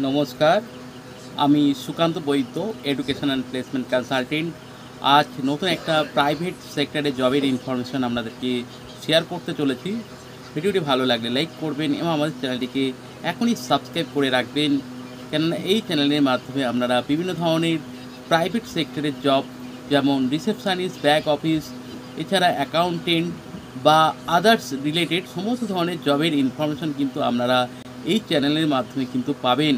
নমস্কার, আমি সুকান্ত বৈদ্য, education and placement consultant. আজ নতুন একটা প্রাইভেট সেক্টরে জবের ইনফরমেশন আপনাদেরকে শেয়ার করতে চলেছি। ভিডিওটি ভালো লাগলে লাইক করবেন এবং আমাদের চ্যানেলটিকে এখনই সাবস্ক্রাইব করে রাখবেন, কেননা এই চ্যানেলের মাধ্যমে আপনারা বিভিন্ন ধরনের প্রাইভেট সেক্টরের জব, যেমন রিসেপশনিস্ট, ব্যাক অফিস, এছাড়া অ্যাকাউন্টেন্ট বা আদার্স রিলেটেড সমস্ত ধরনের জবের ইনফরমেশন কিন্তু আপনারা এই চ্যানেলের মাধ্যমে কিন্তু পাবেন।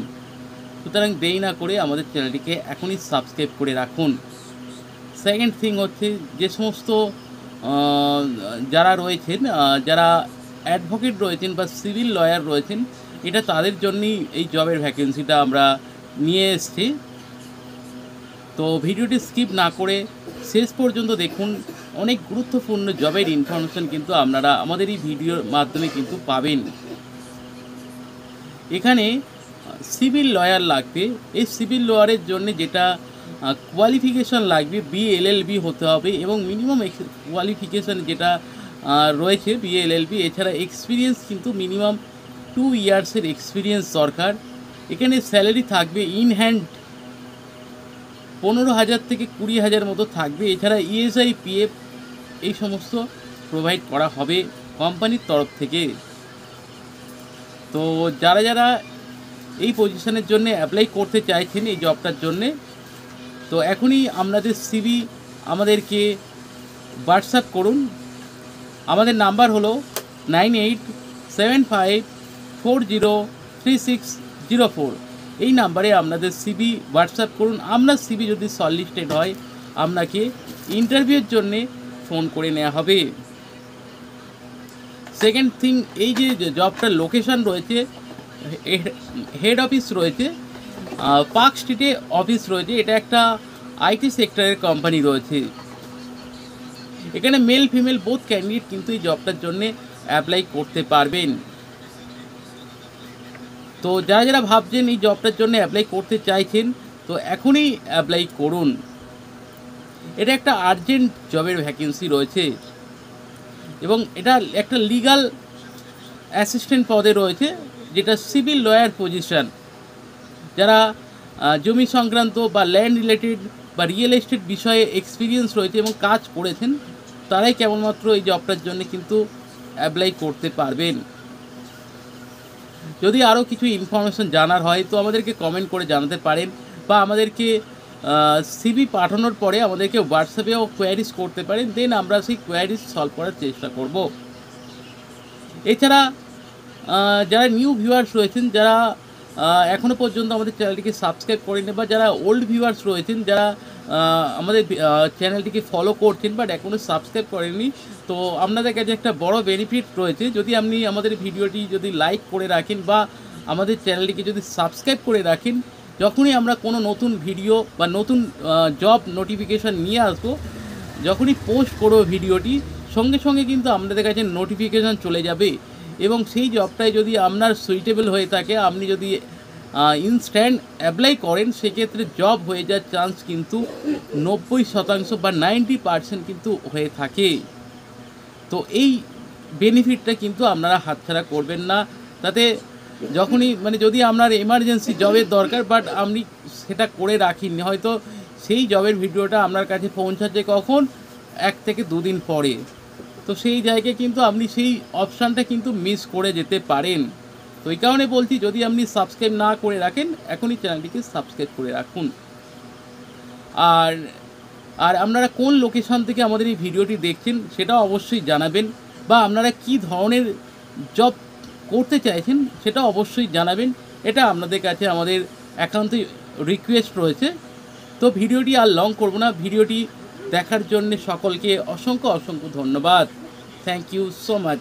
সুতরাং দেরি না করে আমাদের চ্যানেলটিকে এখনই সাবস্ক্রাইব করে রাখুন। সেকেন্ড থিং হচ্ছে, যে সমস্ত যারা রয়েছেন, যারা অ্যাডভোকেট রয়েছেন বা সিভিল লয়ার রয়েছেন, এটা তাদের জন্যই এই জবের ভ্যাকেন্সিটা আমরা নিয়ে এসেছি। তো ভিডিওটি স্কিপ না করে শেষ পর্যন্ত দেখুন। অনেক গুরুত্বপূর্ণ জবের ইনফরমেশন কিন্তু আপনারা আমাদের এই ভিডিওর মাধ্যমে কিন্তু পাবেন। এখানে সিভিল লয়ার লাগবে। এই সিভিল লয়ারের জন্য যেটা কোয়ালিফিকেশান লাগবে, বিএলএলবি হতে হবে এবং মিনিমাম কোয়ালিফিকেশান যেটা রয়েছে বিএলএলবি, এছাড়া এক্সপিরিয়েন্স কিন্তু মিনিমাম 2 ইয়ার্সের এক্সপিরিয়েন্স দরকার। এখানে স্যালারি থাকবে ইন হ্যান্ড 15,000 থেকে 20,000 মতো থাকবে। এছাড়া ইএসআই, পিএফ এই সমস্ত প্রোভাইড করা হবে কোম্পানির তরফ থেকে। তো যারা এই পজিশনের জন্য অ্যাপ্লাই করতে চাইছেন এই জবটার জন্যে, তো এখনই আপনাদের সিভি আমাদেরকে হোয়াটসঅ্যাপ করুন। আমাদের নাম্বার হলো 9875403604। এই নাম্বারে আপনাদের সিভি হোয়াটসঅ্যাপ করুন। আপনার সিভি যদি শর্টলিস্টেড হয়, আপনাকে ইন্টারভিউর জন্যে ফোন করে নেওয়া হবে। সেকেন্ড থিং, এই যে জবটার লোকেশান রয়েছে, হেড অফিস রয়েছে পার্ক স্ট্রিটে অফিস রয়েছে। এটা একটা আইটি সেক্টরের কোম্পানি রয়েছে। এখানে মেল ফিমেল বোথ ক্যান্ডিডেট কিন্তু এই জবটার জন্যে অ্যাপ্লাই করতে পারবেন। তো যারা ভাবছেন এই জবটার জন্য অ্যাপ্লাই করতে চাইছেন, তো এখনই অ্যাপ্লাই করুন। এটা একটা আর্জেন্ট জবের ভ্যাকেন্সি রয়েছে এবং এটা একটা লিগাল অ্যাসিস্ট্যান্ট পদে রয়েছে, যেটা সিভিল লয়ার পজিশন। যারা জমি সংক্রান্ত বা ল্যান্ড রিলেটেড বা রিয়েল এস্টেট বিষয়ে এক্সপিরিয়েন্স রয়েছে এবং কাজ করেছেন, তারাই কেবলমাত্র এই জবটার জন্য কিন্তু অ্যাপ্লাই করতে পারবেন। যদি আরও কিছু ইনফরমেশন জানার হয় তো আমাদেরকে কমেন্ট করে জানাতে পারেন, বা আমাদেরকে সিভি পাঠানোর পরে আমাদেরকে হোয়াটসঅ্যাপেও কোয়ারিজ করতে পারেন। দেন আমরা সেই কোয়ারিজ সলভ করার চেষ্টা করব। এছাড়া যারা নিউ ভিউয়ার্স রয়েছেন, যারা এখনও পর্যন্ত আমাদের চ্যানেলটিকে সাবস্ক্রাইব করেনি, বা যারা ওল্ড ভিউয়ার্স রয়েছেন, যারা আমাদের চ্যানেলটিকে ফলো করছেন বাট এখনও সাবস্ক্রাইব করেননি, তো আপনাদের কাছে একটা বড় বেনিফিট রয়েছে। যদি আপনি আমাদের ভিডিওটি যদি লাইক করে রাখেন বা আমাদের চ্যানেলটিকে যদি সাবস্ক্রাইব করে রাখেন, যখনই আমরা কোনো নতুন ভিডিও বা নতুন জব নোটিফিকেশান নিয়ে আসবো, যখনই পোস্ট করবো ভিডিওটি, সঙ্গে সঙ্গে কিন্তু আপনাদের কাছে নোটিফিকেশান চলে যাবে। এবং সেই জবটায় যদি আপনার সুইটেবল হয়ে থাকে, আপনি যদি ইনস্ট্যান্ট অ্যাপ্লাই করেন, সেক্ষেত্রে জব হয়ে যাওয়ার চান্স কিন্তু 90% বা 90% কিন্তু হয়ে থাকে। তো এই বেনিফিটটা কিন্তু আপনারা হাতছাড়া করবেন না। তাতে যখনই যদি আপনার এমার্জেন্সি জবের দরকার, বাট আপনি সেটা করে রাখেননি, হয়তো সেই জবের ভিডিওটা আপনার কাছে পৌঁছাচ্ছে কখন, 1 থেকে 2 দিন পরে, তো সেই জায়গায় কিন্তু আপনি সেই অপশানটা কিন্তু মিস করে যেতে পারেন। তো এই কারণে বলছি, যদি আপনি সাবস্ক্রাইব না করে রাখেন, এখনই চ্যানেলটিকে সাবস্ক্রাইব করে রাখুন। আর আপনারা কোন লোকেশন থেকে আমাদের এই ভিডিওটি দেখছেন সেটাও অবশ্যই জানাবেন, বা আপনারা কি ধরনের জব করতে চাইছেন সেটা অবশ্যই জানাবেন। এটা আপনাদের কাছে আমাদের একান্তই রিকোয়েস্ট রয়েছে। তো ভিডিওটি আর লং করব না, ভিডিওটি দেখার জন্য সকলকে অসংখ্য ধন্যবাদ। Thank you so much.